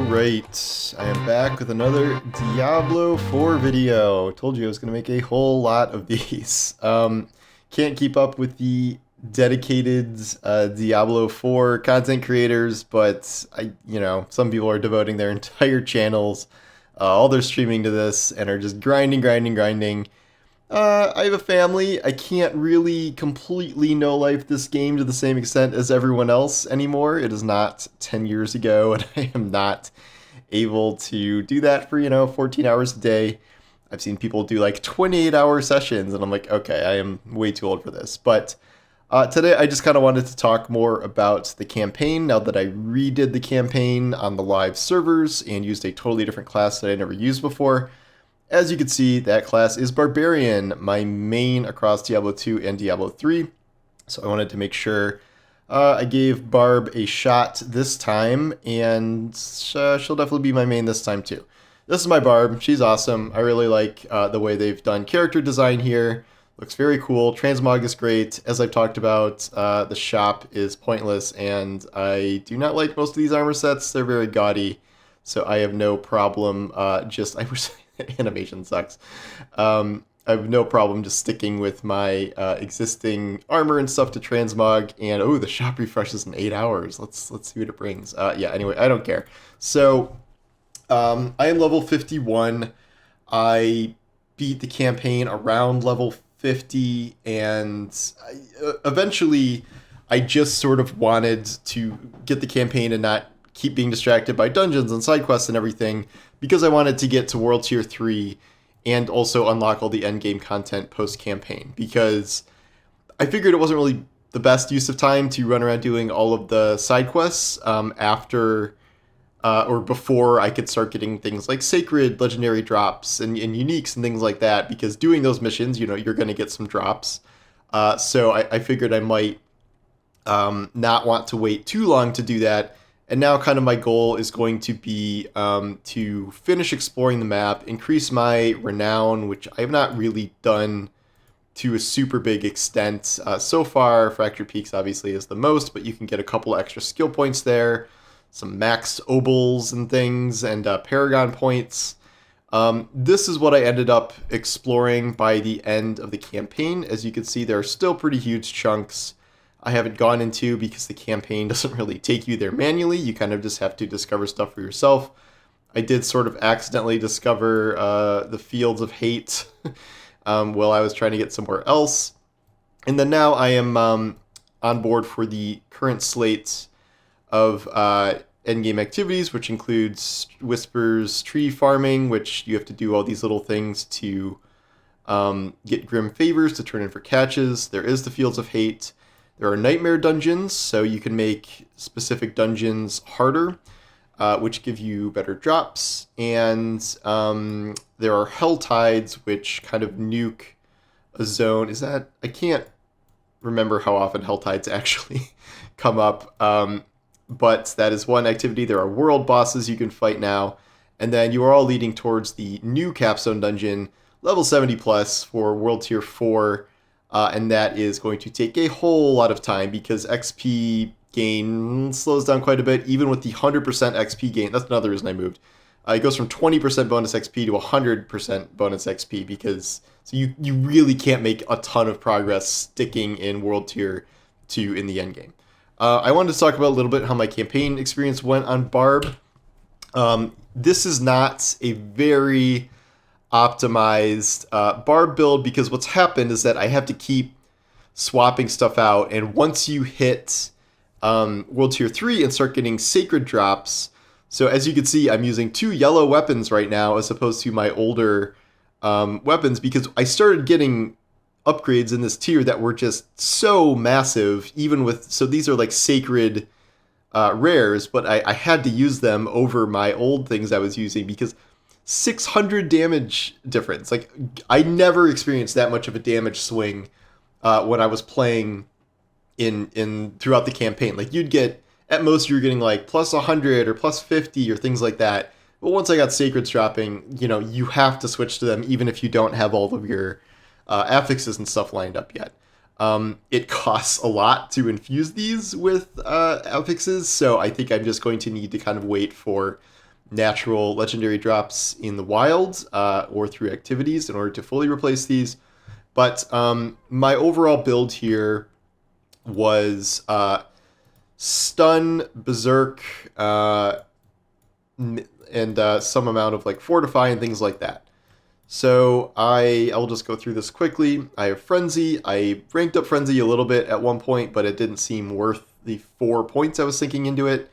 Alright, I am back with another Diablo 4 video. Told you I was going to make a whole lot of these. Can't keep up with the dedicated Diablo 4 content creators, but some people are devoting their entire channels, all their streaming to this, and are just grinding. I have a family. I can't really completely no-life this game to the same extent as everyone else anymore. It is not 10 years ago, and I am not able to do that for 14 hours a day. I've seen people do like 28-hour sessions, and I'm like, okay, I am way too old for this. But today I just kind of wanted to talk more about the campaign now that I redid the campaign on the live servers and used a totally different class that I never used before. As you can see, that class is Barbarian, my main across Diablo 2 and Diablo 3. So I wanted to make sure I gave Barb a shot this time, and she'll definitely be my main this time too. This is my Barb. She's awesome. I really like the way they've done character design here. Looks very cool. Transmog is great. As I've talked about, the shop is pointless, and I do not like most of these armor sets. They're very gaudy, so I have no problem I wish... animation sucks. I have no problem just sticking with my existing armor and stuff to transmog, and the shop refreshes in 8 hours. Let's see what it brings. Anyway, I don't care. So I am level 51. I beat the campaign around level 50, and eventually I just sort of wanted to get the campaign and not keep being distracted by dungeons and side quests and everything, because I wanted to get to World Tier 3 and also unlock all the endgame content post-campaign, because I figured it wasn't really the best use of time to run around doing all of the side quests after or before I could start getting things like sacred legendary drops and uniques and things like that, because doing those missions, you're going to get some drops. So I figured I might not want to wait too long to do that. And now kind of my goal is going to be to finish exploring the map, increase my renown, which I have not really done to a super big extent. So far, Fractured Peaks obviously is the most, but you can get a couple extra skill points there, some max obols and things, and Paragon points. This is what I ended up exploring by the end of the campaign. As you can see, there are still pretty huge chunks I haven't gone into, because the campaign doesn't really take you there manually. You kind of just have to discover stuff for yourself. I did sort of accidentally discover the Fields of Hate while I was trying to get somewhere else. And then now I am on board for the current slate of endgame activities, which includes Whisper's tree farming, which you have to do all these little things to get Grim Favors to turn in for catches. There is the Fields of Hate. There are nightmare dungeons, so you can make specific dungeons harder, which give you better drops. And there are hell tides, which kind of nuke a zone. I can't remember how often hell tides actually come up, but that is one activity. There are world bosses you can fight now, and then you are all leading towards the new capstone dungeon, level 70 plus for World Tier 4. And that is going to take a whole lot of time, because XP gain slows down quite a bit, even with the 100% XP gain. That's another reason I moved. It goes from 20% bonus XP to 100% bonus XP, so you really can't make a ton of progress sticking in World Tier 2 in the endgame. I wanted to talk about a little bit how my campaign experience went on Barb. This is not a very optimized Barb build, because what's happened is that I have to keep swapping stuff out, and once you hit World Tier 3 and start getting sacred drops, so as you can see, I'm using 2 yellow weapons right now as opposed to my older weapons, because I started getting upgrades in this tier that were just so massive, so these are like sacred rares, but I had to use them over my old things I was using, because 600 damage difference. Like, I never experienced that much of a damage swing when I was playing in throughout the campaign. Like, you'd get, at most, you're getting like plus 100 or plus 50 or things like that. But once I got sacreds dropping, you have to switch to them, even if you don't have all of your affixes and stuff lined up yet. It costs a lot to infuse these with affixes, so I think I'm just going to need to kind of wait for natural legendary drops in the wild or through activities in order to fully replace these. But my overall build here was stun, berserk, and some amount of like fortify and things like that. So I'll just go through this quickly. I have Frenzy. I ranked up Frenzy a little bit at one point, but it didn't seem worth the 4 points I was sinking into it.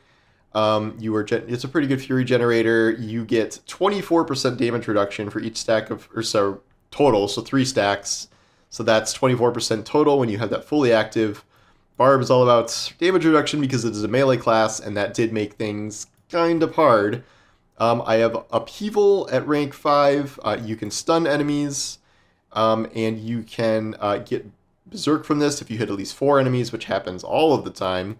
It's a pretty good Fury generator. You get 24% damage reduction for each stack of, or so total, so 3 stacks. So that's 24% total when you have that fully active. Barb is all about damage reduction because it is a melee class, and that did make things kind of hard. I have Upheaval at rank 5. You can stun enemies, and you can get Berserk from this if you hit at least 4 enemies, which happens all of the time.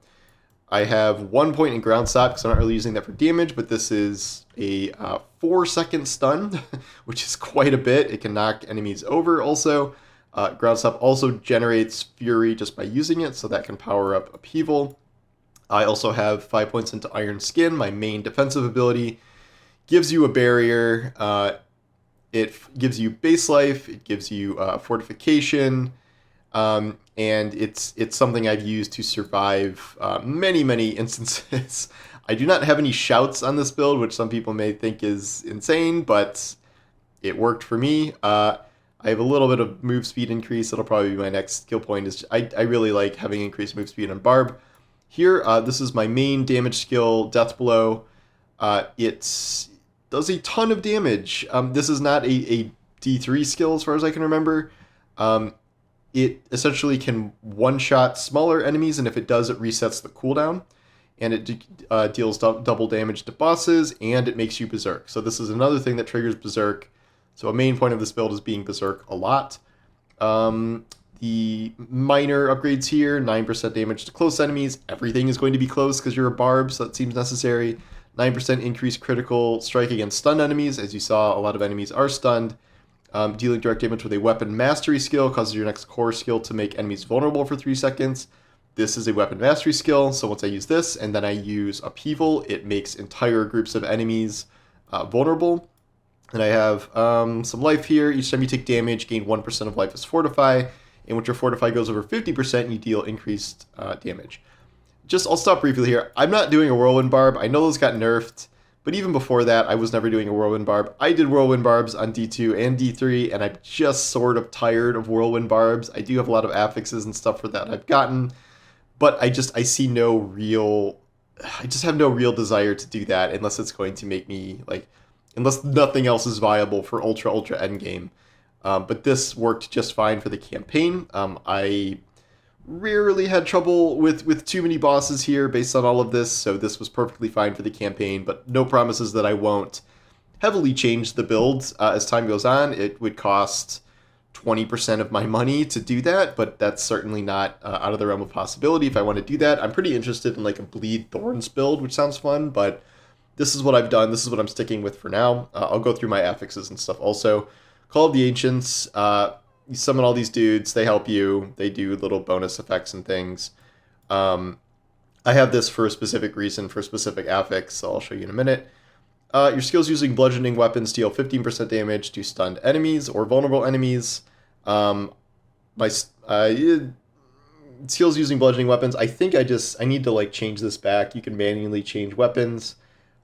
I have 1 point in Ground Stop because I'm not really using that for damage, but this is a 4-second stun, which is quite a bit. It can knock enemies over also. Ground Stop also generates Fury just by using it, so that can power up Upheaval. I also have 5 points into Iron Skin, my main defensive ability. Gives you a barrier, it gives you base life, it gives you fortification, and it's something I've used to survive many instances. I do not have any shouts on this build, which some people may think is insane, but it worked for me. I have a little bit of move speed increase. That'll probably be my next skill point. I really like having increased move speed on Barb. Here, this is my main damage skill, Death Blow. It does a ton of damage. This is not a D3 skill as far as I can remember. It essentially can one-shot smaller enemies, and if it does, it resets the cooldown. And it deals double damage to bosses, and it makes you Berserk. So this is another thing that triggers Berserk. So a main point of this build is being Berserk a lot. The minor upgrades here, 9% damage to close enemies. Everything is going to be close because you're a Barb, so that seems necessary. 9% increased critical strike against stunned enemies. As you saw, a lot of enemies are stunned. Dealing direct damage with a weapon mastery skill causes your next core skill to make enemies vulnerable for 3 seconds. This is a weapon mastery skill, so once I use this and then I use Upheaval, it makes entire groups of enemies vulnerable. And I have some life here. Each time you take damage, gain 1% of life as Fortify. And once your Fortify goes over 50%, you deal increased damage. I'll stop briefly here. I'm not doing a Whirlwind Barb. I know those got nerfed, but even before that, I was never doing a Whirlwind Barb. I did Whirlwind Barbs on D2 and D3, and I'm just sort of tired of Whirlwind Barbs. I do have a lot of affixes and stuff for that I've gotten, but I just have no real desire to do that unless it's going to make me, unless nothing else is viable for Ultra Endgame. But this worked just fine for the campaign. I rarely had trouble with too many bosses here based on all of this, so this was perfectly fine for the campaign, but no promises that I won't heavily change the build as time goes on. It would cost 20% of my money to do that, but that's certainly not out of the realm of possibility if I want to do that. I'm pretty interested in a Bleed Thorns build, which sounds fun, but this is what I've done. This is what I'm sticking with for now. I'll go through my affixes and stuff also. Call of the Ancients, you summon all these dudes, they help you, they do little bonus effects and things. I have this for a specific reason, for a specific affix, so I'll show you in a minute. Your skills using bludgeoning weapons deal 15% damage to stunned enemies or vulnerable enemies. My skills using bludgeoning weapons, I think I need to change this back. You can manually change weapons.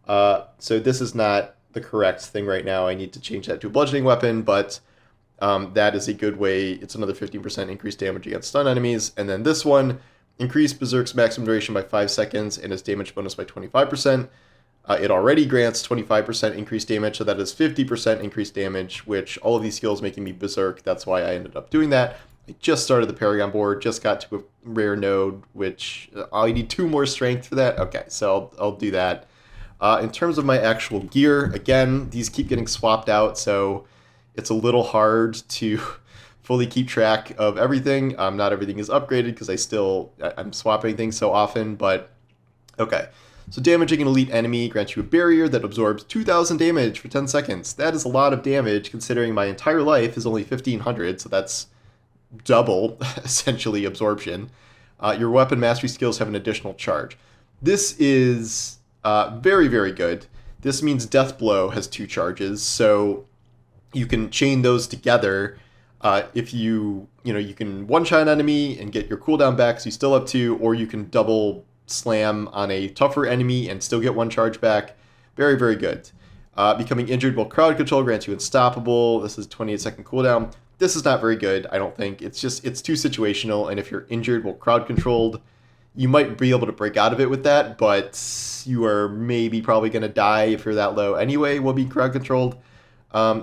So this is not the correct thing right now. I need to change that to a bludgeoning weapon, but that is a good way. It's another 15% increased damage against stun enemies. And then this one, increase Berserk's maximum duration by 5 seconds and its damage bonus by 25%. It already grants 25% increased damage, so that is 50% increased damage, which all of these skills making me Berserk. That's why I ended up doing that. I just started the Paragon board, just got to a rare node, which I need 2 more strength for that. Okay, so I'll do that. In terms of my actual gear, again, these keep getting swapped out, so it's a little hard to fully keep track of everything. Not everything is upgraded because I'm swapping things so often, but okay. So damaging an elite enemy grants you a barrier that absorbs 2,000 damage for 10 seconds. That is a lot of damage considering my entire life is only 1,500, so that's double, essentially, absorption. Your weapon mastery skills have an additional charge. This is very, very good. This means Death Blow has 2 charges, so you can chain those together. If you can one-shot an enemy and get your cooldown back, so you still have 2, or you can double slam on a tougher enemy and still get 1 charge back. Very, very good. Becoming injured while crowd control grants you unstoppable. This is 28-second cooldown. This is not very good, I don't think. It's too situational, and if you're injured while crowd controlled, you might be able to break out of it with that, but you are probably going to die if you're that low anyway, will be crowd controlled.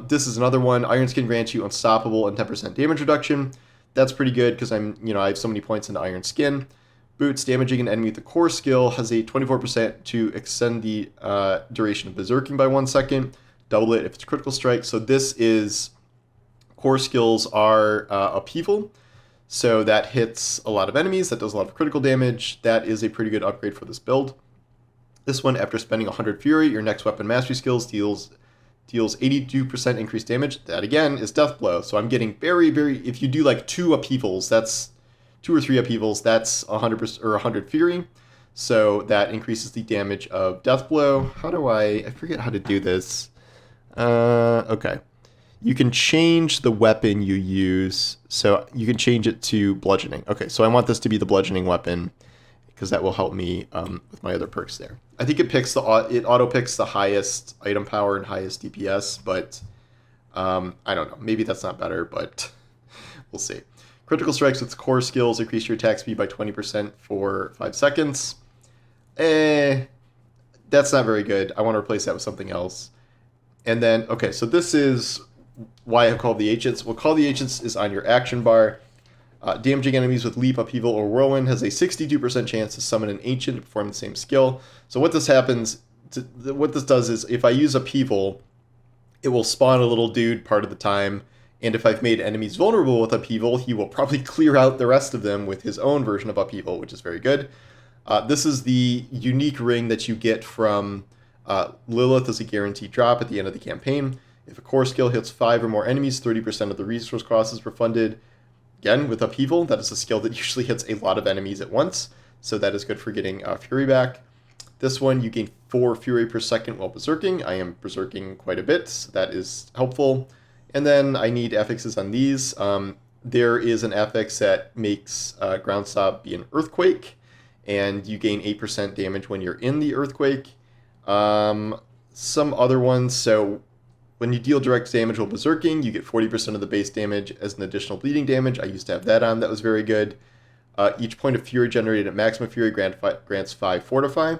This is another one. Iron Skin grants you unstoppable and 10% damage reduction. That's pretty good because I have so many points into Iron Skin. Boots, damaging an enemy with the core skill, has a 24% to extend the duration of berserking by 1 second. Double it if it's critical strike. So this is, core skills are upheaval. So that hits a lot of enemies. That does a lot of critical damage. That is a pretty good upgrade for this build. This one, after spending 100 Fury, your next weapon mastery skills deals 82% increased damage. That again is Death Blow. So I'm getting very, very, if you do like 2 upheavals, that's 2 or 3 upheavals, that's 100% or 100 Fury. So that increases the damage of Death Blow. How do I forget how to do this. Okay. You can change the weapon you use. So you can change it to bludgeoning. Okay, so I want this to be the bludgeoning weapon because that will help me with my other perks there. I think it auto picks the highest item power and highest DPS, but I don't know. Maybe that's not better, but we'll see. Critical strikes with core skills increase your attack speed by 20% for 5 seconds. That's not very good. I want to replace that with something else. And then, okay, so this is why I have Call of the Ancients. Well, Call of the Ancients is on your action bar. Damaging enemies with Leap, Upheaval, or Whirlwind has a 62% chance to summon an Ancient to perform the same skill. So what this does is, if I use Upheaval, it will spawn a little dude part of the time, and if I've made enemies vulnerable with Upheaval, he will probably clear out the rest of them with his own version of Upheaval, which is very good. This is the unique ring that you get from Lilith as a guaranteed drop at the end of the campaign. If a core skill hits 5 or more enemies, 30% of the resource cost is refunded. Again, with Upheaval, that is a skill that usually hits a lot of enemies at once, so that is good for getting Fury back. This one, you gain 4 Fury per second while berserking. I am berserking quite a bit, so that is helpful. And then I need affixes on these. There is an affix that makes Ground Stop be an Earthquake, and you gain 8% damage when you're in the Earthquake. Some other ones, so when you deal direct damage while berserking, you get 40% of the base damage as an additional bleeding damage. I used to have that on. That was very good. Each point of Fury generated at maximum Fury grants 5 Fortify.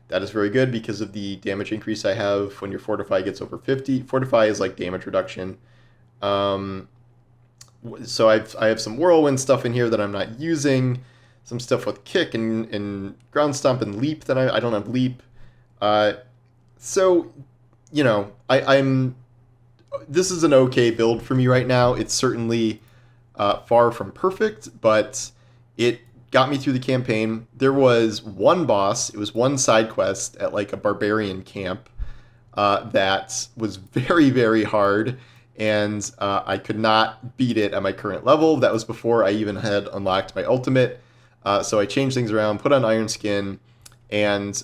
That is very good because of the damage increase I have when your Fortify gets over 50. Fortify is like damage reduction. So I have some Whirlwind stuff in here that I'm not using. Some stuff with Kick and Ground Stomp and Leap that I don't have Leap. So, I'm... This is an okay build for me right now. It's certainly far from perfect, but it got me through the campaign. There was one boss, it was one side quest at like a Barbarian camp that was very, very hard, and I could not beat it at my current level. That was before I even had unlocked my ultimate. So I changed things around, put on Iron Skin, and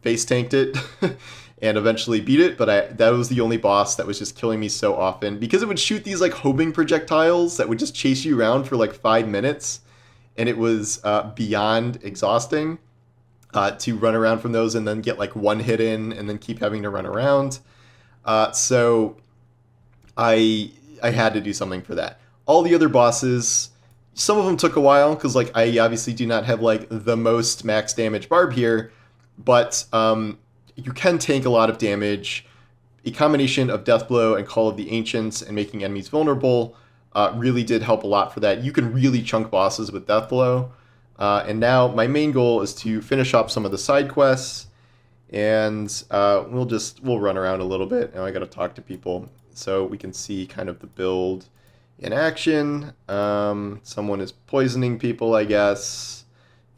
face tanked it. And eventually beat it, but that was the only boss that was just killing me so often because it would shoot these like homing projectiles that would just chase you around for like 5 minutes, and it was beyond exhausting to run around from those and then get like one hit in and then keep having to run around. So I had to do something for that. All the other bosses, some of them took a while because like I obviously do not have like the most max damage Barb here, but you can tank a lot of damage. A combination of Death Blow and Call of the Ancients and making enemies vulnerable really did help a lot for that. You can really chunk bosses with Death Blow. And now my main goal is to finish up some of the side quests, and we'll run around a little bit. Now I got to talk to people so we can see kind of the build in action. Someone is poisoning people, I guess,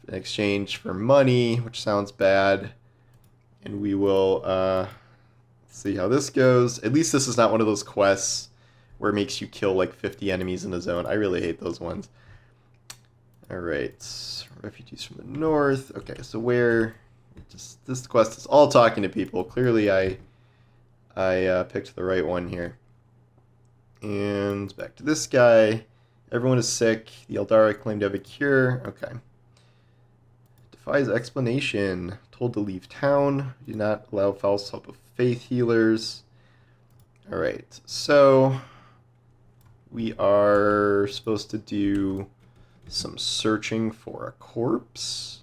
in exchange for money, which sounds bad. And we will see how this goes. At least this is not one of those quests where it makes you kill like 50 enemies in a zone. I really hate those ones. All right, refugees from the north. Okay, so this quest is all talking to people. Clearly I I picked the right one here. And back to this guy. Everyone is sick. The Eldari claim to have a cure. Okay. Defies explanation. Told to leave town. Do not allow false hope of faith healers. Alright, so we are supposed to do some searching for a corpse.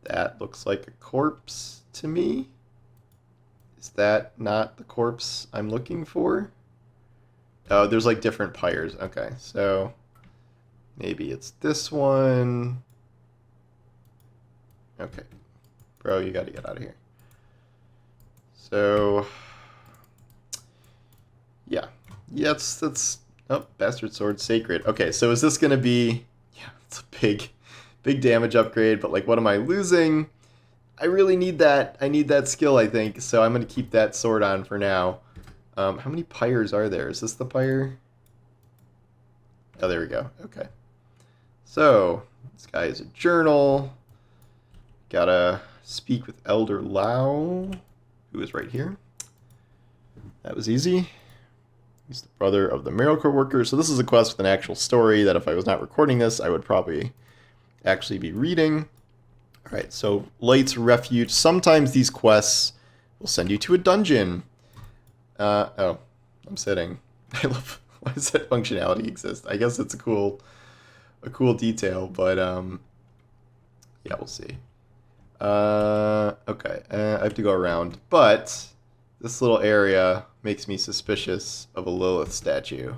That looks like a corpse to me. Is that not the corpse I'm looking for? Oh, there's like different pyres. Okay, so maybe it's this one. Okay. Bro, you gotta get out of here. So, yeah. Yes, that's... Oh, Bastard Sword Sacred. Okay, so is this gonna be... Yeah, it's a big damage upgrade, but like, what am I losing? I really need that. I need that skill, I think, so I'm gonna keep that sword on for now. How many pyres are there? Is this the pyre? Oh, there we go. Okay. So, this guy is a journal. Gotta speak with Elder Lau, who is right here. That was easy. He's the brother of the miracle worker. So this is a quest with an actual story that if I was not recording this, I would probably actually be reading. All right, so Light's Refuge. Sometimes these quests will send you to a dungeon. Oh, I'm sitting. I love... Why does that functionality exist? I guess it's a cool detail, but yeah, we'll see. Okay, I have to go around, but this little area makes me suspicious of a Lilith statue.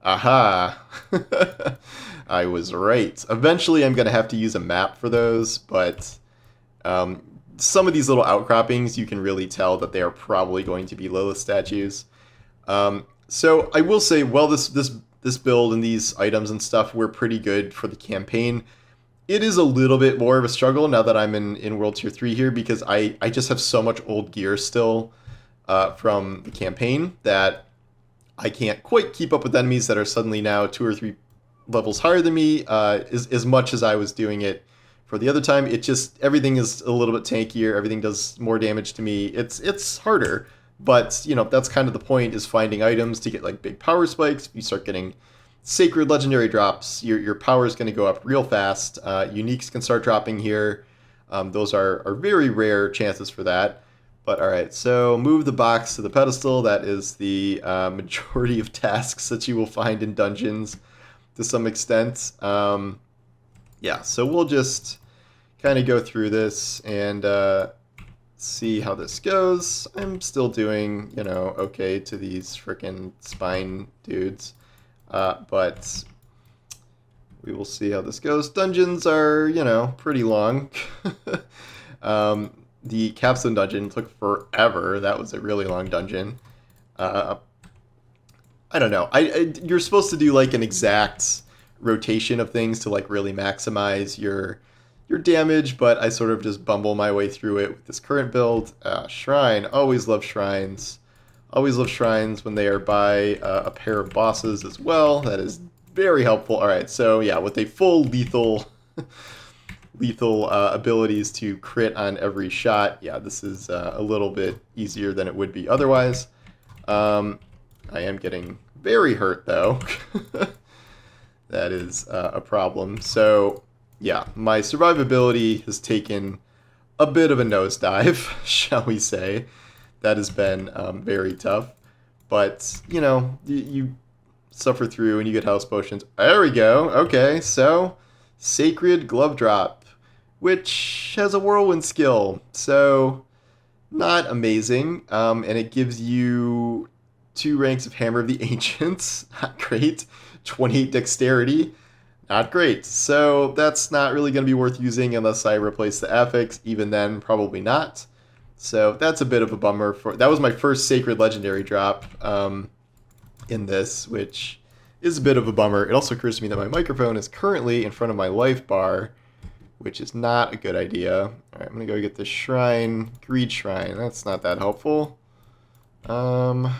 Aha! I was right. Eventually, I'm gonna have to use a map for those, but some of these little outcroppings, you can really tell that they are probably going to be Lilith statues. So I will say, well, this build and these items and stuff were pretty good for the campaign. It is a little bit more of a struggle now that I'm in World Tier 3 here, because I just have so much old gear still from the campaign that I can't quite keep up with enemies that are suddenly now 2 or 3 levels higher than me, as much as I was doing it for the other time. It just, everything is a little bit tankier, everything does more damage to me. It's harder, but you know, that's kind of the point, is finding items to get like big power spikes. If you start getting sacred legendary drops, your power is going to go up real fast. Uniques can start dropping here. Those are very rare chances for that. But all right, so move the box to the pedestal. That is the majority of tasks that you will find in dungeons to some extent. Yeah, so we'll just kind of go through this and see how this goes. I'm still doing, you know, okay to these freaking spine dudes. But we will see how this goes. Dungeons are, you know, pretty long. The capstone dungeon took forever. That was a really long dungeon. I don't know. You're supposed to do like an exact rotation of things to like really maximize your damage, but I sort of just bumble my way through it with this current build. Shrine. Always love shrines. Always love shrines when they are by a pair of bosses as well. That is very helpful. All right, so yeah, with a full lethal abilities to crit on every shot, yeah, this is a little bit easier than it would be otherwise. I am getting very hurt though. That is a problem. So yeah, my survivability has taken a bit of a nosedive, shall we say. That has been very tough. But, you know, you suffer through and you get house potions. There we go. Okay, so Sacred Glove Drop, which has a Whirlwind skill. So, not amazing. And it gives you 2 ranks of Hammer of the Ancients. Not great. 28 Dexterity. Not great. So, that's not really going to be worth using unless I replace the affix. Even then, probably not. So that's a bit of a bummer. That was my first Sacred Legendary drop in this, which is a bit of a bummer. It also occurs to me that my microphone is currently in front of my life bar, which is not a good idea. All right, I'm going to go get the Shrine, Greed Shrine. That's not that helpful. Yeah,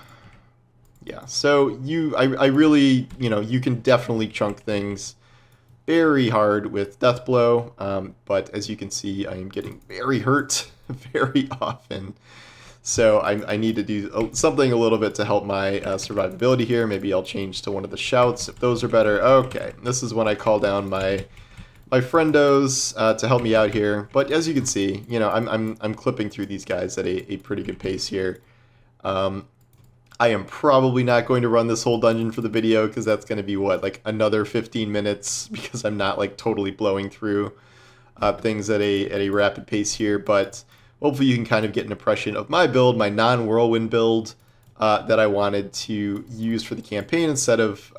so I really, you know, you can definitely chunk things very hard with Deathblow, but as you can see, I am getting very hurt very often. So I need to do something a little bit to help my survivability here. Maybe I'll change to one of the shouts if those are better. Okay, this is when I call down my friendos to help me out here. But as you can see, you know, I'm clipping through these guys at a pretty good pace here. I am probably not going to run this whole dungeon for the video because that's going to be what, like another 15 minutes because I'm not like totally blowing through things at a rapid pace here. But hopefully you can kind of get an impression of my build, my non-whirlwind build that I wanted to use for the campaign instead of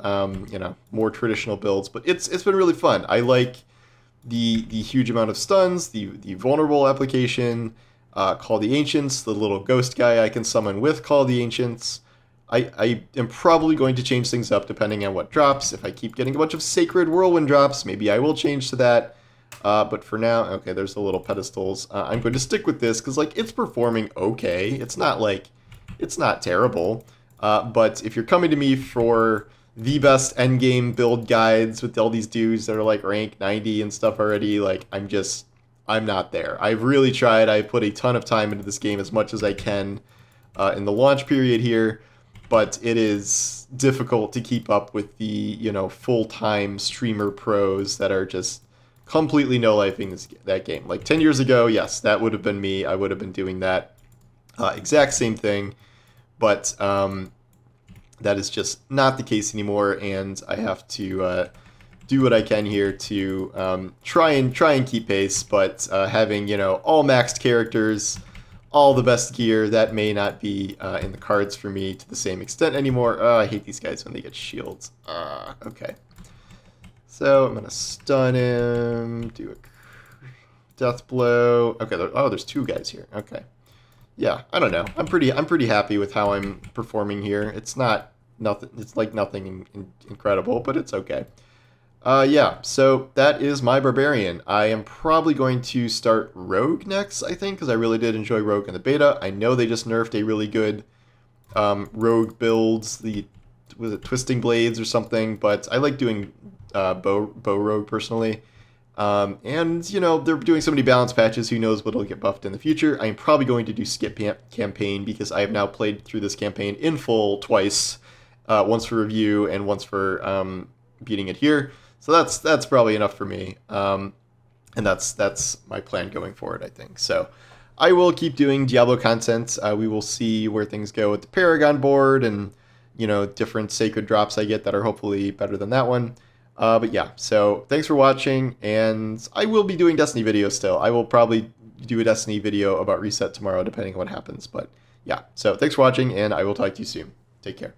you know, more traditional builds. But it's been really fun. I like the huge amount of stuns, the vulnerable application, Call the Ancients, the little ghost guy I can summon with Call the Ancients. I am probably going to change things up depending on what drops. If I keep getting a bunch of Sacred Whirlwind drops, maybe I will change to that. But for now, okay, there's the little pedestals. I'm going to stick with this because, like, it's performing okay. It's not, like, it's not terrible. But if you're coming to me for the best endgame build guides with all these dudes that are, like, rank 90 and stuff already, like, I'm not there. I've really tried. I've put a ton of time into this game as much as I can in the launch period here. But it is difficult to keep up with the, you know, full-time streamer pros that are just completely no-lifing that game. Like 10 years ago, yes, that would have been me. I would have been doing that exact same thing. But that is just not the case anymore, and I have to do what I can here to try and keep pace. But having, you know, all maxed characters, all the best gear, that may not be in the cards for me to the same extent anymore. I hate these guys when they get shields. Okay. So I'm going to stun him, do a death blow. Okay, there's two guys here. Okay. Yeah, I don't know. I'm pretty happy with how I'm performing here. It's not nothing. It's like nothing incredible, but it's okay. Yeah, so that is my Barbarian. I am probably going to start Rogue next, I think, because I really did enjoy Rogue in the beta. I know they just nerfed a really good Rogue builds, was it Twisting Blades or something, but I like doing bow Rogue personally. And, you know, they're doing so many balance patches, who knows what'll get buffed in the future. I am probably going to do Skip Campaign because I have now played through this campaign in full twice, once for review and once for beating it here. So that's probably enough for me, and that's my plan going forward, I think. So I will keep doing Diablo content. We will see where things go with the Paragon board and, you know, different sacred drops I get that are hopefully better than that one. But yeah, so thanks for watching, and I will be doing Destiny videos still. I will probably do a Destiny video about Reset tomorrow, depending on what happens. But yeah, so thanks for watching, and I will talk to you soon. Take care.